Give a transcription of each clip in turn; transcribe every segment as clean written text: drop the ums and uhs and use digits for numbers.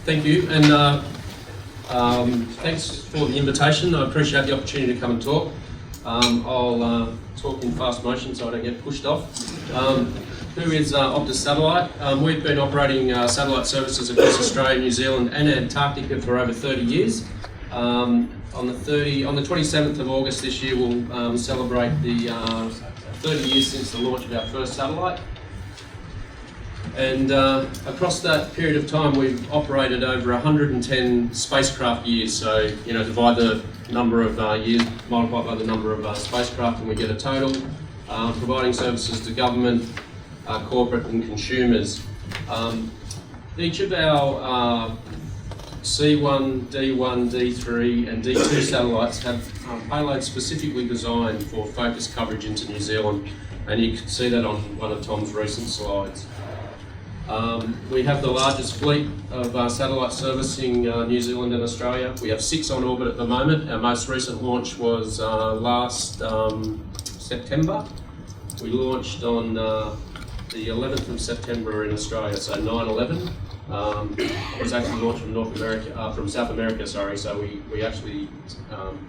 Thank you, and thanks for the invitation. I appreciate the opportunity to come and talk. I'll talk in fast motion so I don't get pushed off. Who is Optus Satellite? We've been operating satellite services across Australia, New Zealand and Antarctica for over 30 years. On the 27th of August this year, we'll celebrate the 30 years since the launch of our first satellite. And across that period of time, we've operated over 110 spacecraft years. So, divide the number of years, multiply by the number of spacecraft, and we get a total. Providing services to government, corporate and consumers. Each of our C1, D1, D3 and D2 satellites have payloads specifically designed for focused coverage into New Zealand, and you can see that on one of Tom's recent slides. We have the largest fleet of satellite servicing New Zealand and Australia. We have 6 on orbit at the moment. Our most recent launch was last September. We launched on the 11th of September in Australia, so 9/11. It was actually launched from South America, sorry, so we actually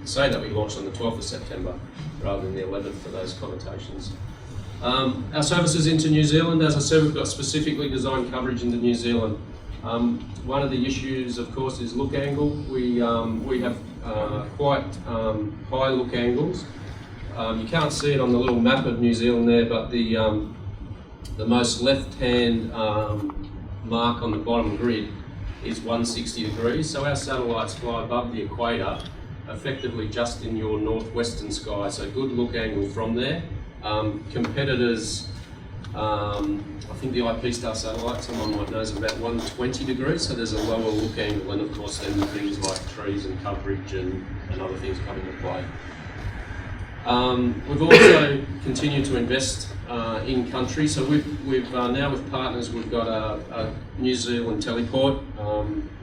say that we launched on the 12th of September rather than the 11th for those connotations. Our services into New Zealand, as I said, we've got specifically designed coverage into New Zealand. One of the issues, of course, is look angle. We have quite high look angles. You can't see it on the little map of New Zealand there, but the most left-hand mark on the bottom grid is 160 degrees. So our satellites fly above the equator, effectively just in your northwestern sky. So good look angle from there. Competitors, I think the IP Star satellite, someone might know, is about 120 degrees, so there's a lower look angle, and of course then things like trees and coverage and other things come into play. We've also continued to invest in country, so we've now with partners, we've got a New Zealand teleport.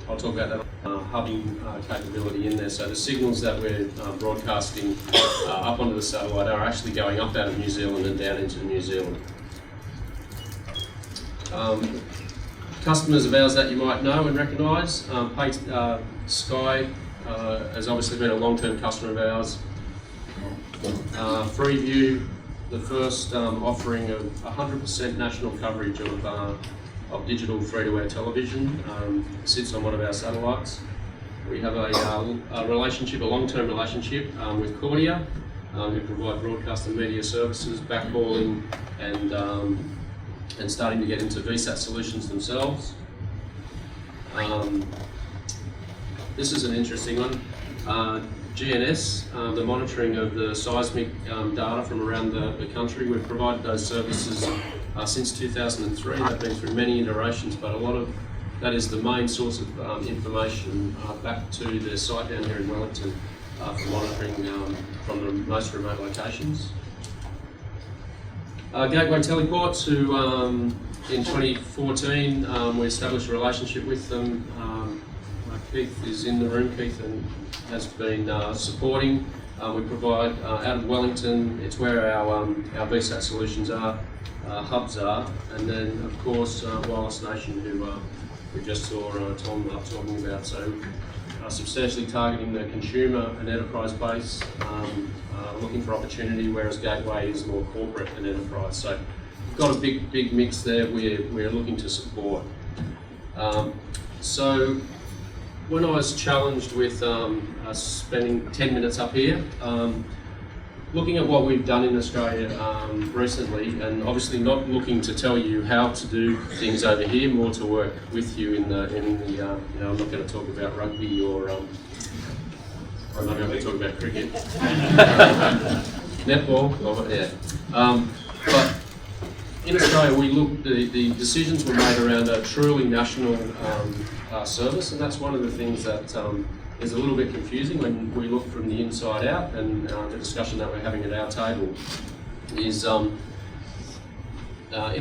I'll talk about that hubbing capability in there. So the signals that we're broadcasting up onto the satellite are actually going up out of New Zealand and down into New Zealand. Customers of ours that you might know and recognise, Sky has obviously been a long-term customer of ours. Freeview, the first offering of 100% national coverage of digital free-to-air television, sits on one of our satellites. We have a relationship, a long-term relationship with Cordia, who provide broadcast and media services, backhauling, and starting to get into VSAT solutions themselves. This is an interesting one. GNS, the monitoring of the seismic data from around the country. We've provided those services since 2003. They've been through many iterations, but a lot of that is the main source of information back to the site down here in Wellington for monitoring from the most remote locations. Gateway Teleports, who in 2014 we established a relationship with them. Keith is in the room, Keith, and has been supporting. We provide out of Wellington. It's where our VSAT solutions are, hubs are, and then of course Wireless Nation, who we just saw Tom talking about. So substantially targeting the consumer and enterprise base, looking for opportunity, whereas Gateway is more corporate and enterprise. So we've got a big mix there. We're looking to support. So when I was challenged with spending 10 minutes up here, looking at what we've done in Australia recently, and obviously not looking to tell you how to do things over here, more to work with you in the I'm not going to talk about rugby or I'm not going to talk about cricket, netball, but in Australia, the decisions were made around a truly national service, and that's one of the things that is a little bit confusing when we look from the inside out, and the discussion that we're having at our table is in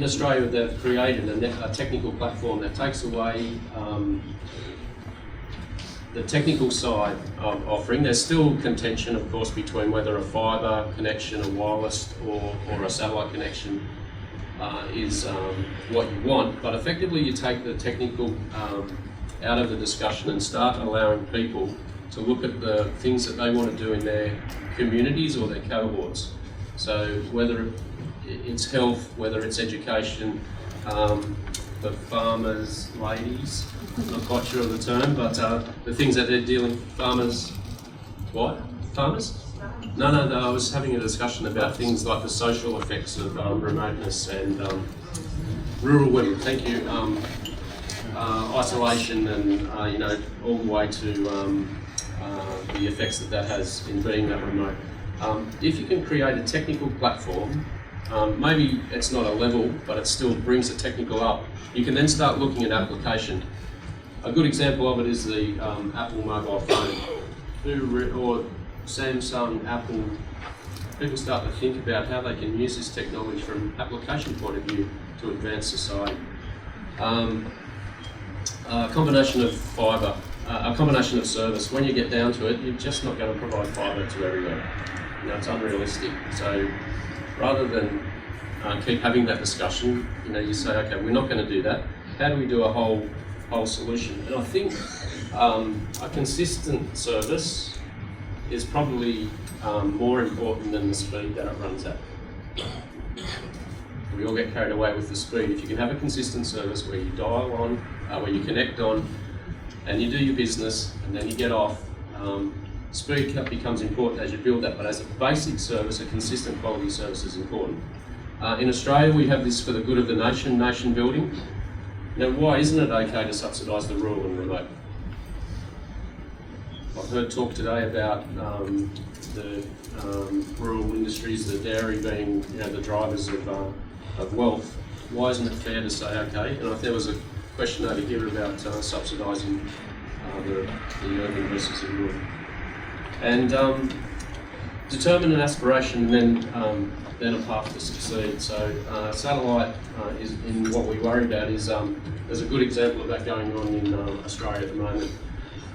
Australia they've created a technical platform that takes away the technical side of offering. There's still contention, of course, between whether a fibre connection, a wireless or a satellite connection is what you want, but effectively you take the technical out of the discussion and start allowing people to look at the things that they want to do in their communities or their cohorts. So whether it's health, whether it's education, the farmers, ladies, I'm not quite sure of the term, but the things that they're dealing, farmers, what? Farmers? No, I was having a discussion about things like the social effects of remoteness and rural women, thank you, isolation and, all the way to the effects that has in being that remote. If you can create a technical platform, maybe it's not a level, but it still brings the technical up, you can then start looking at application. A good example of it is the Apple mobile phone, or Samsung, Apple. People start to think about how they can use this technology from an application point of view to advance society. A combination of fibre, a combination of service. When you get down to it, you're just not going to provide fibre to everywhere. It's unrealistic. So rather than keep having that discussion, you say, okay, we're not going to do that. How do we do a whole solution? And I think a consistent service is probably more important than the speed that it runs at. We all get carried away with the speed. If you can have a consistent service where you dial on, where you connect on, and you do your business, and then you get off, speed becomes important as you build that, but as a basic service, a consistent quality service is important. In Australia, we have this for the good of the nation building. Now, why isn't it okay to subsidise the rural and remote? I've heard talk today about the rural industries, the dairy being the drivers of wealth. Why isn't it fair to say, okay, and if there was a question over here about subsidising the urban versus the rural. And determine an aspiration and then a path to succeed. So satellite is in what we worry about is, there's a good example of that going on in Australia at the moment.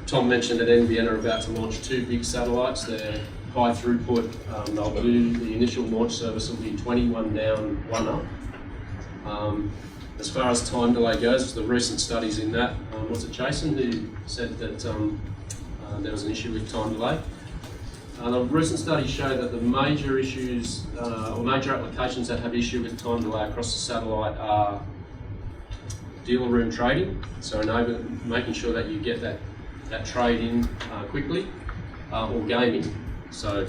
Tom mentioned that NBN are about to launch 2 big satellites. They're high throughput. They'll do the initial launch service will be 21 down, 1 up. As far as time delay goes, the recent studies in that, was it Jason who said that there was an issue with time delay? The recent studies show that the major issues or major applications that have issue with time delay across the satellite are dealer room trading, so making sure that you get that trade in quickly, or gaming. So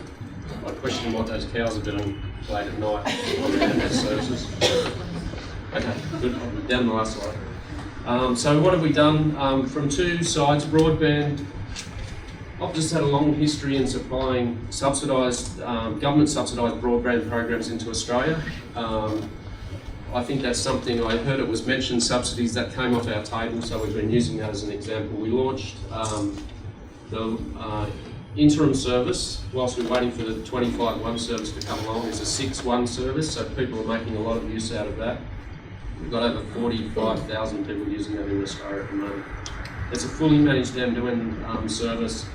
I question what those cows are doing late at night on the internet services. Okay, good. Down the last slide. So what have we done? From 2 sides, broadband. Optus had a long history in supplying government subsidised broadband programs into Australia. I think that's something, I heard it was mentioned, subsidies that came off our table, so we've been using that as an example. We launched the interim service, whilst we're waiting for the 25.1 service to come along. There's a 6.1 service, so people are making a lot of use out of that. We've got over 45,000 people using that in Australia at the moment. It's a fully managed end-to-end service.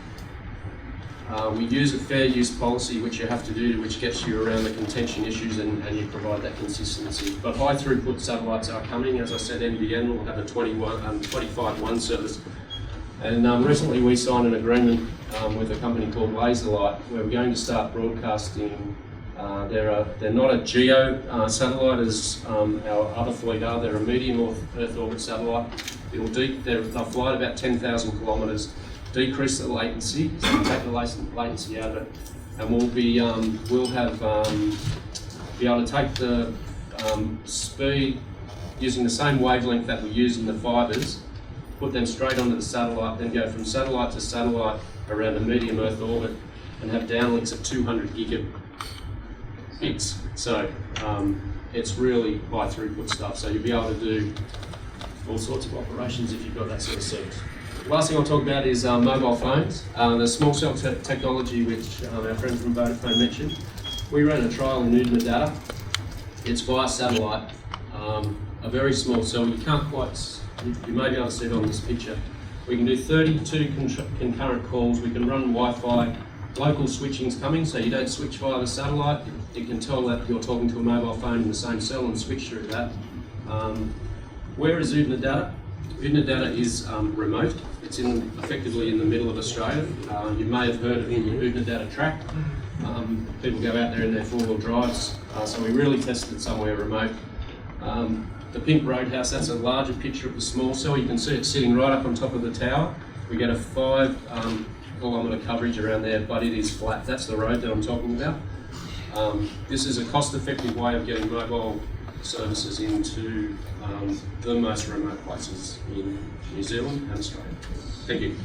We use a fair use policy, which you have to do, which gets you around the contention issues and you provide that consistency. But high throughput satellites are coming. As I said, NBN will have a 25.1 service. And recently we signed an agreement with a company called Laserlight, where we're going to start broadcasting. They're not a geo satellite as our other fleet are. They're a medium Earth orbit satellite. They'll fly at about 10,000 kilometres, decrease the latency, so we'll take the latency out of it, and we'll be able to take the speed using the same wavelength that we use in the fibres, put them straight onto the satellite, then go from satellite to satellite around a medium Earth orbit and have downlinks of 200 gigabits. So it's really high throughput stuff. So you'll be able to do all sorts of operations if you've got that sort of service. Last thing I'll talk about is mobile phones. The small cell technology, which our friend from Vodafone mentioned. We ran a trial in Udinadatta. It's via satellite, a very small cell. You can't quite, you may be able to see it on this picture. We can do 32 concurrent calls. We can run Wi-Fi. Local switching's coming, so you don't switch via the satellite. You can tell that you're talking to a mobile phone in the same cell and switch through that. Where is Udinadatta? Oodnadatta is remote. It's effectively in the middle of Australia. You may have heard of the Oodnadatta track. People go out there in their four-wheel drives, so we really tested it somewhere remote. The pink roadhouse, that's a larger picture of the small cell. You can see it sitting right up on top of the tower. We get a 5 kilometre coverage around there, but it is flat. That's the road that I'm talking about. This is a cost-effective way of getting mobile services into the most remote places in New Zealand and Australia. Thank you.